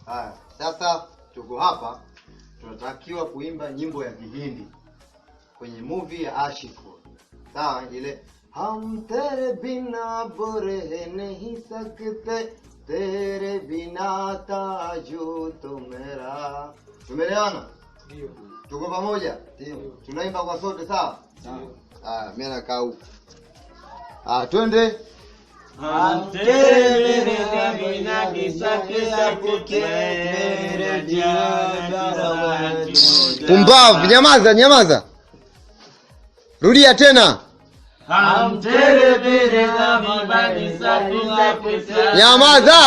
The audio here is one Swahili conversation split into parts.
Haya, sasa tuko hapa tunatakiwa kuimba nyimbo ya Kihindi kwenye movie ya Ashiko. Sawa, ile हम तेरे बिना बुरे नहीं सकते तेरे बिना ताजू तो मेरा. Tumeelewana? Ndio. Tuko pamoja? Ndio. Tunaimba kwa sote sawa? Sawa. Mimi nakaa huko. Twende. हम तेरे बिना किसके सकते तेरे जिया. Pumbavu, nyamaza. Rudia tena. हम तेरे बिना किसके. Nyamaza.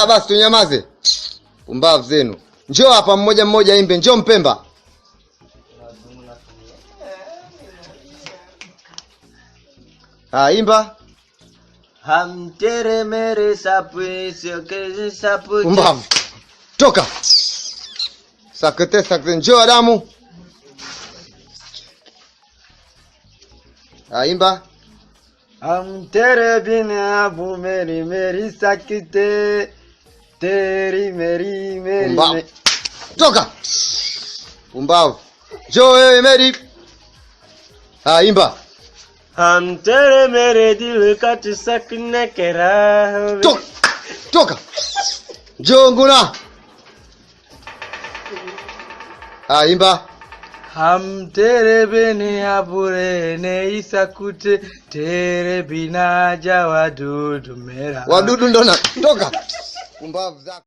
Basi tunyamaze. Pumbavu zenu. Njoo hapa mmoja imbe. Njoo Mpemba. Imba. हम तेरे मेरे sapwe sapwe. Pumbavu. Toka. Sakete. Njoo Adamu. Imba. हम तेरे बिना वो मेरी सकते तेरी मेरी. Pumbavu. Toka. Pumbavu. Njoo wewe Mary. Imba. हम तेरे मेरे दिल का सकने के राह. Toka. Njoo Nguna. Imba. हम तेरे बिना बुरे नहीं सकते तेरे बिना जा wadudu मेरा. Wadudu ndo na toka. Pumbavu zako.